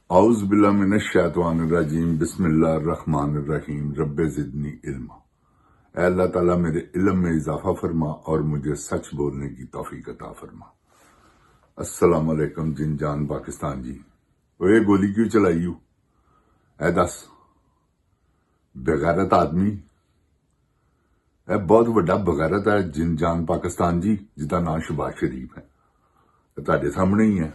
औज़ बिल्लाहि मिनश शैतानिर रजीम बिस्मिल्लाहिर रहमानिर रहीम रब्बे ज़िदनी इल्मा। ऐ अल्लाह ताला मेरे इल्म में इजाफा फरमा और मुझे सच बोलने की तौफीक अता फरमा। अस्सलाम वालेकुम जिन जान पाकिस्तान जी। ओए गोली क्यों चलाई यू? ऐ दस बेगैरत आदमी, ऐ बहुत वड्डा बेगैरत है जिन जान पाकिस्तान जी, जिसका नाम शहबाज शरीफ है। ਤੁਹਾਡੇ सामने ही है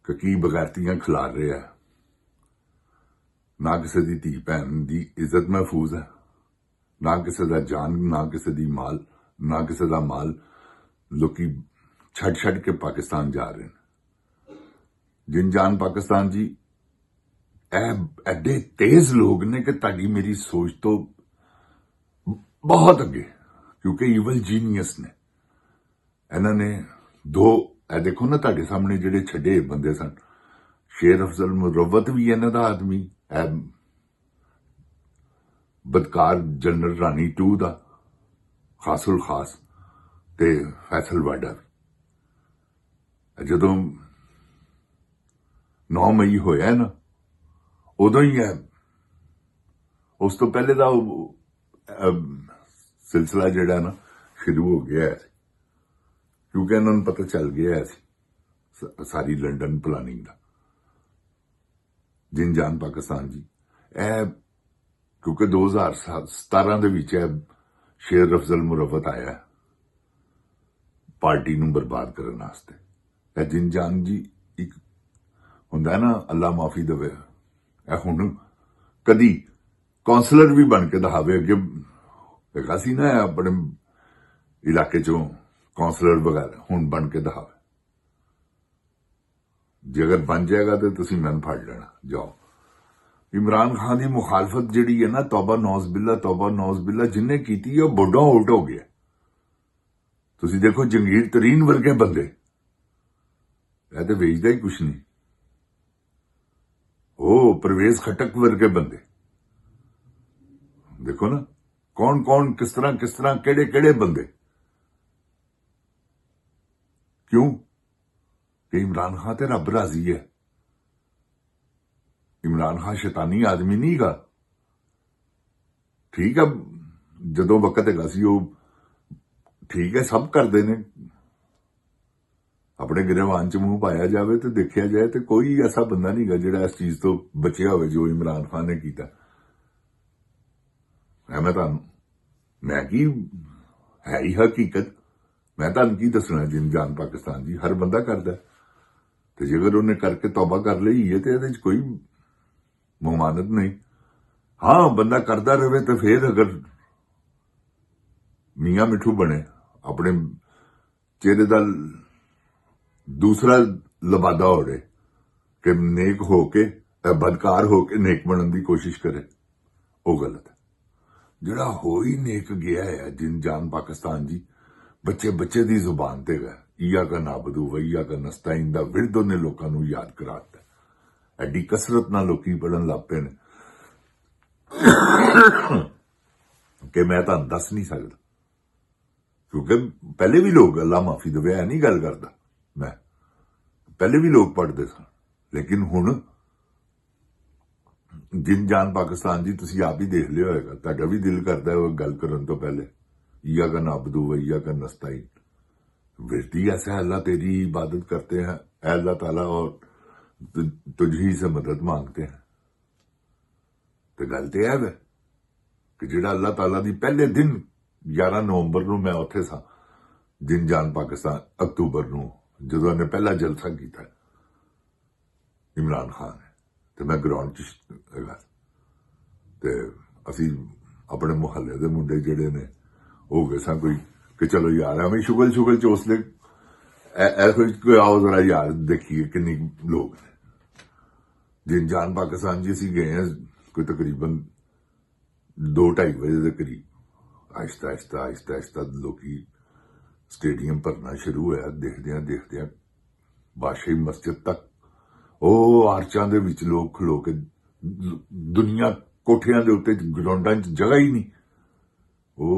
कि की बगैरतियां खिलार रहे है। ना किसी की धी भैन की इज्जत महफूज है, ना किसी का जान, ना किसी की माल, ना किसी का माल लोकी छड़ के पाकिस्तान जा रहे हैं। जिन जान पाकिस्तान जी, एडे तेज लोग ने कि ताड़ी मेरी सोच तो बहुत अगे, क्योंकि ईवल जीनियस ने इन्होंने दो देखो ना ताड़े सामने जेडे छड़े बंदे सन, शेर अफजल मुरवत भी इन्हों का आदमी, बदकार जनरल रानी 2 का खासुल खास ते फैसल वाडा भी। जदों 9 मई होया ना, उदों ही है, उस तो पहले का सिलसिला जेड़ा ना शुरू हो गया है, क्योंकि इन्होंने पता चल गया है सारी लंडन प्लानिंग का। जिन जान पाकिस्तान जी, क्योंकि 2017 ਦੇ ਵਿੱਚ शेर अफजल मुरवत आया पार्टी ਨੂੰ बर्बाद ਕਰਨ ਵਾਸਤੇ। जिन जान जी एक ਹੁੰਦਾ ना, अल्लाह माफी देवे, ਹੁਣ कदी कौंसलर भी बन के दिखावे। अगे ਹੈਗਾ ਸੀ ना अपने इलाके चों कौंसलर वगैरह, ਹੁਣ बन के दिखावे। जे अगर बन जाएगा तो तुम मैंने फड़ लेना। जाओ इमरान खान की मुखालफत जी है ना, तौबा नौज बिल्ला जिन्हें की बोडों आउट हो गया। तुम देखो जंगीर तरीन वर्गे बंदे, यह तो वेचता ही कुछ नहीं। ओ परवेज खटक वर्गे बंदे देखो ना, कौन कौन किस तरह केड़े केड़े बंदे। क्यों कि इमरान खान तो रब राजी है। इमरान खान शैतानी आदमी नहीं गा। ठीक है, जदों वक्त है ठीक है, सब करते ने। अपने गिरवान च मुंह पाया जाए तो देखा जाए तो कोई ऐसा बंदा नहीं गा जिहड़ा इस चीज तो बचिया हो जो इमरान खान ने किया। मैं की है ही हकीकत, मैं तुहानू की दसना। जिन जान पाकिस्तान जी, हर बंदा करता है, तो जेकर उन्हें करके तौबा कर ली है तो ये कोई मुमानत नहीं। हाँ, बंदा करता रहे तो फिर अगर मियाँ मिठू बने, अपने चेहरे का दूसरा लबादा हो रहे कि नेक होके बदकार होके नेक बनने की कोशिश करे, वो गलत है। जड़ा हो ही नेक गया है जिन जान पाकिस्तान जी, बच्चे बच्चे की जुबान ते गए ईया का नाबदू वईया का नस्ताइन दा विरद ने लोगों को याद कराता। एडी कसरत ना लोग पढ़न लग पे ने कि मैं तुहानू दस नहीं सकता। क्योंकि पहले भी लोग, अल्लाह माफी देवे, है नहीं गल करता मैं, पहले भी लोग पढ़ते सन, लेकिन हुण जिन जान पाकिस्तान जी तुसी आप ही देख लिया होगा, तुहाडा भी दिल करता है गल करन तो पहले ईया का नाबदू वईया का नस्ताइन। विरदी ऐसा, अल्लाह तेरी इबादत करते हैं ऐ अल्लाह ताला, और तुझी से मदद मांगते हैं। तो गल तो यह है कि जिहड़ा अल्लाह ताला दी पहले दिन 11 नवंबर ਨੂੰ मैं उत्थे सा जिन जान पाकिस्तान, अक्तूबर ਨੂੰ ਜਦੋਂ ने पहला जलसा किया इमरान खान ने, तो मैं ग्राउंड च हैगा ते असी अपने मुहल्ले के मुंडे जिहड़े ने हो गए सा कोई कि चलो यार हमें शुगल च उसले कोई आओ जरा यार देखिए किन्नी लोग ने। जिन जान पाकिस्तान जी असी गए हैं कोई तकरीबन 2-2:30 बजे के करीब। आहिस्ता लोकी स्टेडियम भरना शुरू होया। देखदे बादशाही मस्जिद तक ओ आर्चां दे विच लोग खलो के, दुनिया कोठियां दे उत्ते ग्राउंडां च जगह ही नहीं। ओ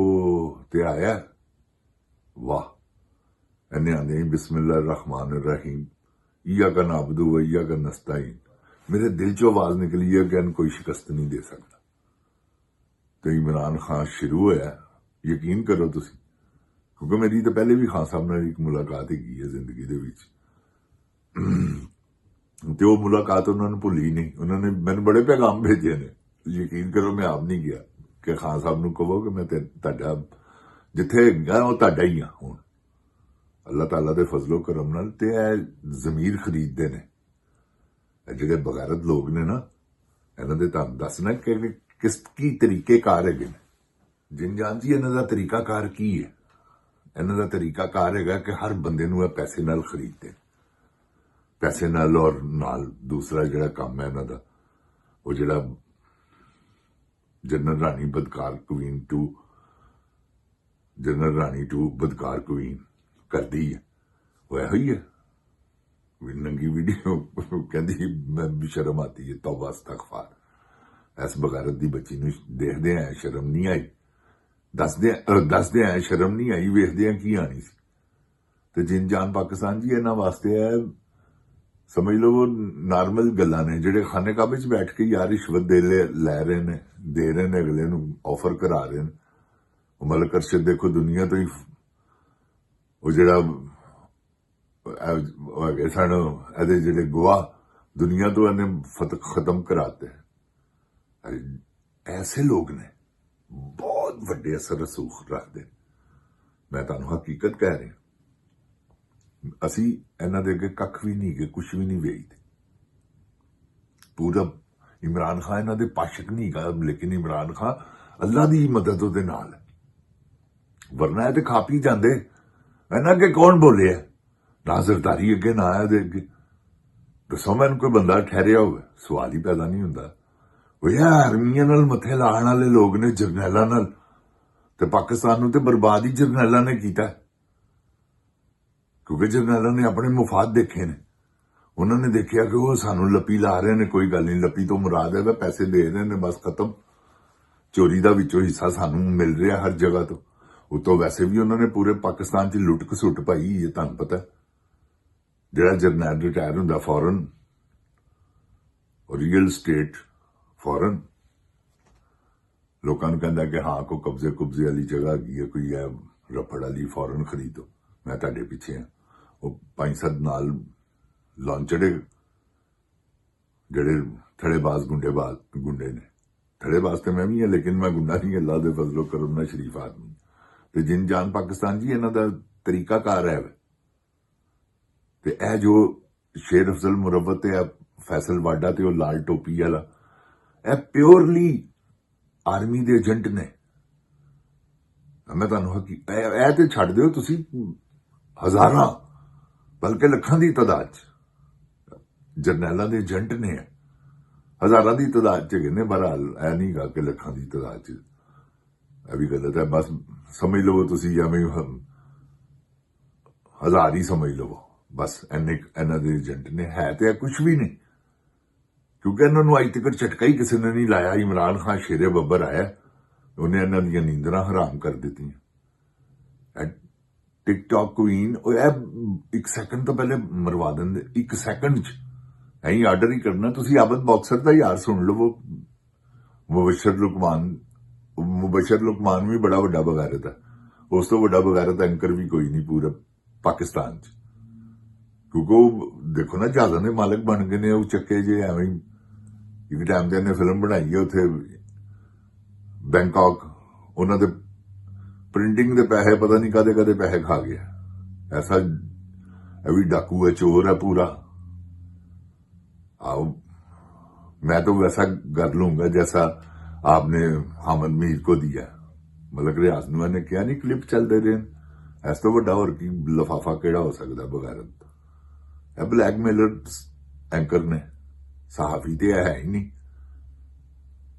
ते आया वाह, इन्हें आंदे बिस्मिल्लाह रहमान रहीम ਈਆ का नाबदू व ईया का नस्ताइन। मेरे दिल चो आवाज निकली है कि कोई शिकस्त नहीं दे सकता। तो इमरान खान शुरू होया, यकीन करो तुसी, क्योंकि मेरी तो पहले भी खान साहब नाल एक मुलाकात ही है जिंदगी दे विच, ते वो मुलाकात उन्होंने भुली नहीं। उन्होंने मैंने बड़े पैगाम भेजे ने, यकीन करो मैं आप नहीं गया कि खान साहब नूं कहो कि मैं तुहाडा जिथे गया वो तुहाडा ही हाँ। हुण अल्लाह ताला दे फजलो करम नाल ते जमीर खरीदते ने ਜਿਹੜੇ ਬਗੈਰਤ ਲੋਕ ਨੇ ਨਾ, ਇਹਨਾਂ ਦੇ ਤੁਹਾਨੂੰ ਦੱਸਣਾ ਕਿ ਕਿਸ ਕੀ ਤਰੀਕੇਕਾਰ ਹੈਗੇ ਨੇ। ਜਿਨ ਜਾਣਦੀ ਇਹਨਾਂ ਦਾ ਤਰੀਕਾਕਾਰ ਕੀ ਹੈ। ਇਹਨਾਂ ਦਾ ਤਰੀਕਾਕਾਰ ਹੈਗਾ ਕਿ ਹਰ ਬੰਦੇ ਨੂੰ ਇਹ ਪੈਸੇ ਨਾਲ ਖਰੀਦਦੇ, ਪੈਸੇ ਨਾਲ। ਔਰ ਨਾਲ ਦੂਸਰਾ ਜਿਹੜਾ ਕੰਮ ਹੈ ਇਹਨਾਂ ਦਾ, ਉਹ ਜਿਹੜਾ ਜਨਰਲ ਰਾਣੀ ਬਦਕਾਰ ਕੁਈਨ ਟੂ ਜਨਰਲ ਰਾਣੀ ਟੂ ਬਦਕਾਰ ਕੁਈਨ ਕਰਦੀ ਹੈ, ਉਹ ਇਹੋ ਹੀ ਹੈ। नंगी वीडियो कहती मैं भी शर्म आती है, तौबा इस्तगफार। इस बगारत दी बच्ची नूं देखदे आए शर्म नहीं आई, दसदे आए शर्म नहीं आई, वेखदे की आनी सी। ते जिन जान पाकिस्तान जी इन्हां वास्ते है, समझ लो वो नॉर्मल गल्लां ने, जिहड़े खाने काबे च बैठ के यार रिश्वत लै रहे ने, दे रहे ने अगले नूं, ऑफर करा रहे ने। मलक अरशद देखो दुनिया तो ही वो जिहड़ा ਹੈਗੇ ਸਨ, ਇਹਦੇ ਜਿਹੜੇ ਗਵਾਹ ਦੁਨੀਆ ਤੋਂ ਇਹਨੇ ਖਤਮ ਕਰਾਤੇ। ਐਸੇ ਲੋਕ ਨੇ ਬਹੁਤ ਵੱਡੇ ਅਸਰ ਰਸੂਖ ਰੱਖਦੇ। ਮੈਂ ਤੁਹਾਨੂੰ ਹਕੀਕਤ ਕਹਿ ਰਿਹਾ, ਅਸੀਂ ਇਹਨਾਂ ਦੇ ਅੱਗੇ ਕੱਖ ਵੀ ਨਹੀਂ, ਕੁਛ ਵੀ ਨਹੀਂ ਵੇਚਦੇ। ਪੂਰਾ ਇਮਰਾਨ ਖਾਨ ਇਹਨਾਂ ਦੇ ਪਾਸ਼ਕ ਨਹੀਂ ਗਾ, ਲੇਕਿਨ ਇਮਰਾਨ ਖਾਨ ਅੱਲਾ ਦੀ ਮਦਦ ਉਹਦੇ ਨਾਲ, ਵਰਨਾ ਇਹ ਤੇ ਖਾ ਪੀ ਜਾਂਦੇ। ਇਹਨਾਂ ਅੱਗੇ ਕੌਣ ਬੋਲਿਆ? ना सरदारी अगे ना दे अगे दसो मैनूं कोई बंदा ठहरिया होवे, सवाल ही पैदा नहीं हुंदा। वो यार आर्मियां नाल मथे लाण वाले लोग ने, जरनैलां नाल, ते पाकिस्तान नूं ते बर्बाद ही जरनैलां ने कीता, क्योंकि जरनैलां ने अपने मुफाद देखे ने। उन्होंने देखिया कि वो सानूं लपी ला रहे ने, कोई गल नहीं, लपी तो मुराद है पैसे दे रहे ने, बस खत्म। चोरी का विचों हिस्सा सानूं मिल रहा हर जगह तो। उतो वैसे भी उन्होंने पूरे पाकिस्तान च लुट घसुट पाई, ये तुहानूं पता है। ਜਿਹੜਾ ਜਰਨੈਲ ਰਿਟਾਇਰ ਹੁੰਦਾ ਫੌਰਨ, ਰੀਅਲ ਸਟੇਟ ਫੌਰਨ, ਲੋਕਾਂ ਨੂੰ ਕਹਿੰਦਾ ਕਿ ਹਾਂ ਕੋਈ ਕਬਜ਼ੇ ਵਾਲੀ ਜਗ੍ਹਾ ਹੈਗੀ ਹੈ, ਕੋਈ ਹੈ ਰਫੜ ਵਾਲੀ, ਫੌਰਨ ਖਰੀਦੋ, ਮੈਂ ਤੁਹਾਡੇ ਪਿੱਛੇ ਹਾਂ। ਉਹ 5-7 ਨਾਲ ਲੌਂਚੜੇ ਜਿਹੜੇ ਥੜੇਬਾਜ਼ ਗੁੰਡੇ ਨੇ। ਥੜੇਬਾਜ਼ ਤੇ ਮੈਂ ਵੀ ਹਾਂ, ਲੇਕਿਨ ਮੈਂ ਗੁੰਡਾ ਨਹੀਂ, ਅੱਲਾ ਦੇ ਫਜ਼ਲੋ ਕਰਮ ਨਾਲ ਸ਼ਰੀਫ ਆਦਮੀ। ਤੇ ਜਿਨ ਜਾਨ ਪਾਕਿस्तान ਜੀ ਇਹਨਾਂ ਦਾ ਤਰੀਕਾਕਾਰ ਹੈ। ਤੇ ਇਹ ਜੋ ਸ਼ੇਰ ਅਫਜ਼ਲ ਮੁਰੱਵਤ ਤੇ ਫੈਸਲ ਵਾਡਾ ਤੇ ਉਹ ਲਾਲ ਟੋਪੀ ਵਾਲਾ, ਇਹ ਪਿਓਰਲੀ ਆਰਮੀ ਦੇ ਏਜੰਟ ਨੇ। ਮੈਂ ਤੁਹਾਨੂੰ ਇਹ ਤੇ ਛੱਡ ਦਿਓ, ਤੁਸੀਂ ਹਜ਼ਾਰਾਂ ਬਲਕਿ ਲੱਖਾਂ ਦੀ ਤਾਦਾਦ ਚ ਜਰਨੈਲਾਂ ਦੇ ਏਜੰਟ ਨੇ, ਹਜ਼ਾਰਾਂ ਦੀ ਤਾਦਾਦ ਚ ਹੈਗੇ ਨੇ। ਬਹਰਹਾਲ ਇਹ ਨਹੀਂ ਗਾ ਕਿ ਲੱਖਾਂ ਦੀ ਤਾਦਾਦ ਚ, ਇਹ ਵੀ ਗਲਤ ਹੈ। ਬਸ ਸਮਝ ਲਵੋ ਤੁਸੀਂ, ਐਵੇਂ ਹਜ਼ਾਰ ਹੀ ਸਮਝ ਲਵੋ, बस इन्हां दे एजेंट ने। है तो कुछ भी नहीं, क्योंकि इन्होंने अज तक झटका ही किसी ने नहीं लाया। इमरान खान शेरे बब्बर आया, उन्हें इन्हां दी नींदरां हराम कर दी। टिकटॉक क्वीन एक सैकंड तो पहले मरवा देंगे, 1 सैकंड च ऐ आर्डर ही करना। तुसीं आबद बॉक्सर का यार सुन लवो, मुबशर लुकमान भी बड़ा वड्डा बगारत है, उस तो वड्डा बगारत एंकर भी कोई नहीं पूरे पाकिस्तान च। क्योंकि वो देखो ना जहाज़ां दे मालक बन गए ने, वो चक्के जे एवें एक टाइम ते इन्हें फिल्म बनाई है उत्थे बैंकॉक, उन्होंने प्रिंटिंग के पैसे पता नहीं कदे कदे पैसे खा गया। ऐसा भी डाकू है, चोर है पूरा। आओ मैं तो वैसा कर लूंगा जैसा आपने हामिद मीर को दिया। मलक रियाज नूं ने क्या नहीं क्लिप चलते रहे, इस तो वड्डा होर की लिफाफा केड़ा हो सकता बगैरत। ब्लैकमेलर एंकर ने, सहाफी तो है ही नहीं।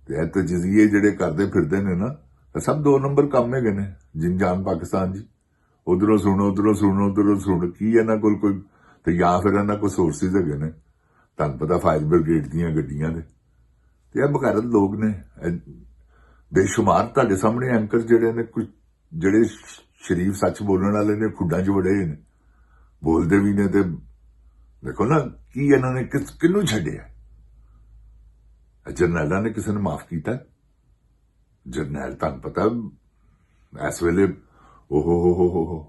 तो तजजिए जिहड़े करते फिरदे ने ना, सब 2 नंबर काम है ने। जिन जान पाकिस्तान जी, उधरों सुनो उधरों सुनो की इन्हां कोल कोई, तो या फिर इन्हां कोल सोर्सिस है ने, तुहानूं पता फायर ब्रिगेड दीयां गड्डियां दे। ते इह बगैरत लोग ने बेशुमार। तुहाडे सामने एंकर जिहड़े ने, कुछ जिहड़े शरीफ सच बोलण वाले ने, खुड्डां च वड़े ने, बोलदे भी ने ते ਦੇਖੋ ਨਾ ਕੀ ਇਹਨਾਂ ਨੇ ਕਿਹਨੂੰ ਛੱਡਿਆ। ਜਰਨੈਲਾਂ ਨੇ ਕਿਸੇ ਨੂੰ ਮਾਫ ਕੀਤਾ? ਜਰਨੈਲ ਤੁਹਾਨੂੰ ਪਤਾ ਇਸ ਵੇਲੇ ਓਹ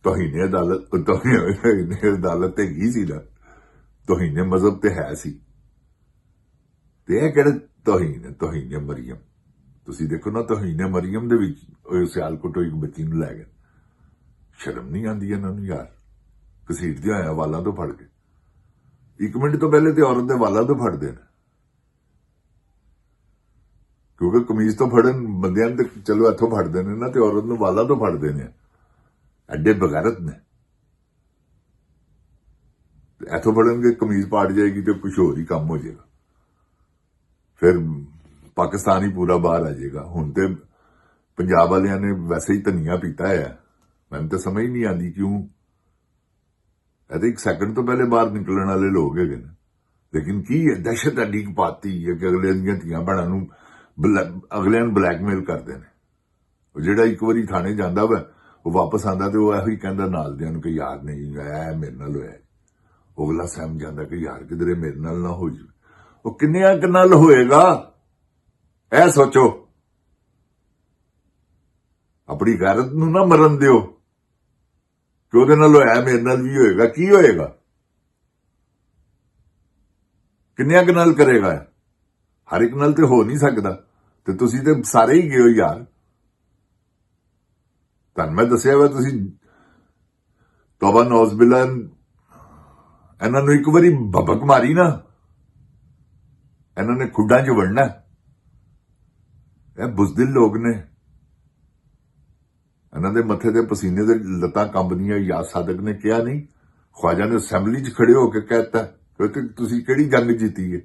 ਤੋਹੀਨੇ ਅਦਾਲਤ ਤੇ ਗਈ ਸੀ ਨਾ, ਤੋਹੀਨੇ ਮਜ਼ਹਬ ਤੇ ਹੈ ਸੀ। ਤੇ ਇਹ ਕਿਹੜਾ ਤੋਹੀਨੇ ਮਰੀਮ? ਤੁਸੀਂ ਦੇਖੋ ਨਾ, ਤੋਹੀਨੇ ਮਰੀਮ ਦੇ ਵਿੱਚ ਸਿਆਲਕੋਟ ਇੱਕ ਬੱਚੀ ਨੂੰ ਲੈ ਗਏ। ਸ਼ਰਮ ਨਹੀਂ ਆਉਂਦੀ ਇਹਨਾਂ ਨੂੰ ਯਾਰ? ਘਸੀਟਦੇ ਆਇਆ ਵਾਲਾਂ ਤੋਂ ਫੜ ਕੇ। 1 ਮਿੰਟ ਤੋਂ ਪਹਿਲੇ ਤੇ ਔਰਤ ਦੇ ਵਾਲਾਂ ਤੋਂ ਫੜਦੇ ਨੇ, ਕਿਉਂਕਿ ਕਮੀਜ਼ ਤੋਂ ਫੜਨ ਬੰਦਿਆਂ ਤੇ ਚਲੋ ਇੱਥੋਂ ਫੜਦੇ ਨੇ ਨਾ, ਤੇ ਔਰਤ ਨੂੰ ਵਾਲਾਂ ਤੋਂ ਫੜਦੇ ਨੇ। ਐਡੇ ਬਗੈਰਤ ਨੇ। ਇੱਥੋਂ ਫੜਨਗੇ, ਕਮੀਜ਼ ਪਾੜ ਜਾਏਗੀ ਤੇ ਕੁਝ ਹੋਰ ਹੀ ਕੰਮ ਹੋ ਜਾਏਗਾ, ਫਿਰ ਪਾਕਿਸਤਾਨ ਹੀ ਪੂਰਾ ਬਾਹਰ ਆ ਜਾਏਗਾ। ਹੁਣ ਤੇ ਪੰਜਾਬ ਵਾਲਿਆਂ ਨੇ ਵੈਸੇ ਹੀ ਧਨੀਆ ਪੀਤਾ ਹੈ। ਮੈਨੂੰ ਤਾਂ ਸਮਝ ਨਹੀਂ ਆਉਂਦੀ ਕਿਉਂ। ਇਹ ਤਾਂ 1 ਸੈਕਿੰਡ ਤੋਂ ਪਹਿਲੇ ਬਾਹਰ ਨਿਕਲਣ ਵਾਲੇ ਲੋਕ ਹੈਗੇ ਨੇ, ਲੇਕਿਨ ਕੀ ਹੈ, ਦਹਿਸ਼ਤ ਐਡੀ ਪਾਤੀ ਹੈ ਕਿ ਅਗਲੇ ਦੀਆਂ ਧੀਆਂ ਭੈਣਾਂ ਨੂੰ ਅਗਲਿਆਂ ਨੂੰ ਬਲੈਕਮੇਲ ਕਰਦੇ ਨੇ। ਉਹ ਜਿਹੜਾ ਇੱਕ ਵਾਰੀ ਥਾਣੇ ਜਾਂਦਾ ਵਾ, ਉਹ ਵਾਪਸ ਆਉਂਦਾ ਤੇ ਉਹ ਇਹੋ ਹੀ ਕਹਿੰਦਾ ਨਾਲ ਦਿਆਂ ਨੂੰ ਕਿ ਯਾਰ ਨਹੀਂ ਆਇਆ, ਮੇਰੇ ਨਾਲ ਹੋਇਆ। ਅਗਲਾ ਸਹਿਮ ਜਾਂਦਾ ਕਿ ਯਾਰ ਕਿਧਰੇ ਮੇਰੇ ਨਾਲ ਨਾ ਹੋ ਜਾਵੇ। ਉਹ ਕਿੰਨਿਆਂ ਕੁ ਨਾਲ ਹੋਏਗਾ, ਇਹ ਸੋਚੋ। ਆਪਣੀ ਗੈਰਤ ਨੂੰ ਨਾ ਮਰਨ ਦਿਓ ਕਿ ਉਹਦੇ ਨਾਲ ਹੋਇਆ, ਮੇਰੇ ਨਾਲ ਵੀ ਹੋਏਗਾ। ਕੀ ਹੋਏਗਾ? ਕਿੰਨਿਆਂ ਕੁ ਨਾਲ ਕਰੇਗਾ? ਹਰ ਇੱਕ ਨਾਲ ਤੇ ਹੋ ਨਹੀਂ ਸਕਦਾ। ਤੇ ਤੁਸੀਂ ਤੇ ਸਾਰੇ ਹੀ ਗਏ ਹੋ ਯਾਰ। ਤੁਹਾਨੂੰ ਮੈਂ ਦੱਸਿਆ ਵਾ, ਤੁਸੀਂ ਤੋਬਾ ਨੌਜ਼ਬਿਲਾ, ਇਹਨਾਂ ਨੂੰ ਇੱਕ ਵਾਰੀ ਭਬਕ ਮਾਰੀ ਨਾ, ਇਹਨਾਂ ਨੇ ਖੁੱਡਾਂ 'ਚ ਵੜਨਾ। ਇਹ ਬੁਜ਼ਦਿਲ ਲੋਕ ਨੇ। ਇਹਨਾਂ ਦੇ ਮੱਥੇ ਤੇ ਪਸੀਨੇ ਦੇ ਲੱਤਾਂ ਕੰਬਦੀਆਂ। ਯਾਦ ਸਾਦਕ ਨੇ ਕਿਹਾ ਨਹੀਂ, ਖਵਾਜਾ ਨੇ ਅਸੈਂਬਲੀ 'ਚ ਖੜੇ ਹੋ ਕੇ ਕਹਿਤਾ ਕਿ ਤੁਸੀਂ ਕਿਹੜੀ ਜੰਗ ਜਿੱਤੀ ਹੈ?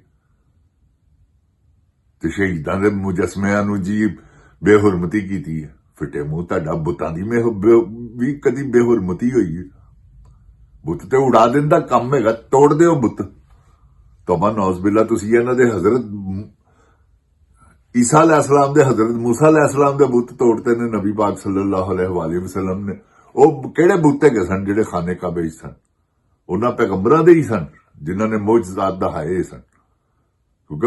ਤੇ ਸ਼ਹੀਦਾਂ ਦੇ ਮੁਜਸਮਿਆਂ ਨੂੰ ਜੀ ਬੇਹੁਰਮਤੀ ਕੀਤੀ ਹੈ। ਫਿੱਟੇ ਮੂੰਹ ਤੁਹਾਡਾ, ਬੁੱਤਾਂ ਦੀ ਵੀ ਕਦੀ ਬੇਹੁਰਮਤੀ ਹੋਈ ਹੈ? ਬੁੱਤ ਤੇ ਉਡਾ ਦੇਣ ਦਾ ਕੰਮ ਹੈਗਾ, ਤੋੜ ਦਿਓ ਬੁੱਤ। ਤੋਬਾ ਨੌਜ਼ਬਿਲਾ, ਤੁਸੀਂ ਇਹਨਾਂ ਦੇ ਹਜ਼ਰਤ ਈਸਾ ਅਲੈਹਿਸਲਾਮ ਦੇ, ਹਜ਼ਰਤ ਮੂਸਾ ਅਲੈਹਿਸਲਾਮ ਦੇ ਬੁੱਤ ਤੋੜਦੇ ਨੇ ਨਬੀ ਪਾਕ ਸੱਲੱਲਾਹੁ ਅਲੈਹਿ ਵਸੱਲਮ ਨੇ। ਉਹ ਕਿਹੜੇ ਬੁੱਤ ਹੈਗੇ ਸਨ ਜਿਹੜੇ ਖਾਨੇ ਕਾਬੇ ਵਿੱਚ ਸਨ? ਉਹਨਾਂ ਪੈਗੰਬਰਾਂ ਦੇ ਹੀ ਸਨ ਜਿਨ੍ਹਾਂ ਨੇ ਮੌਜਜ਼ਾਤ ਦਿਖਾਏ ਸਨ, ਕਿਉਂਕਿ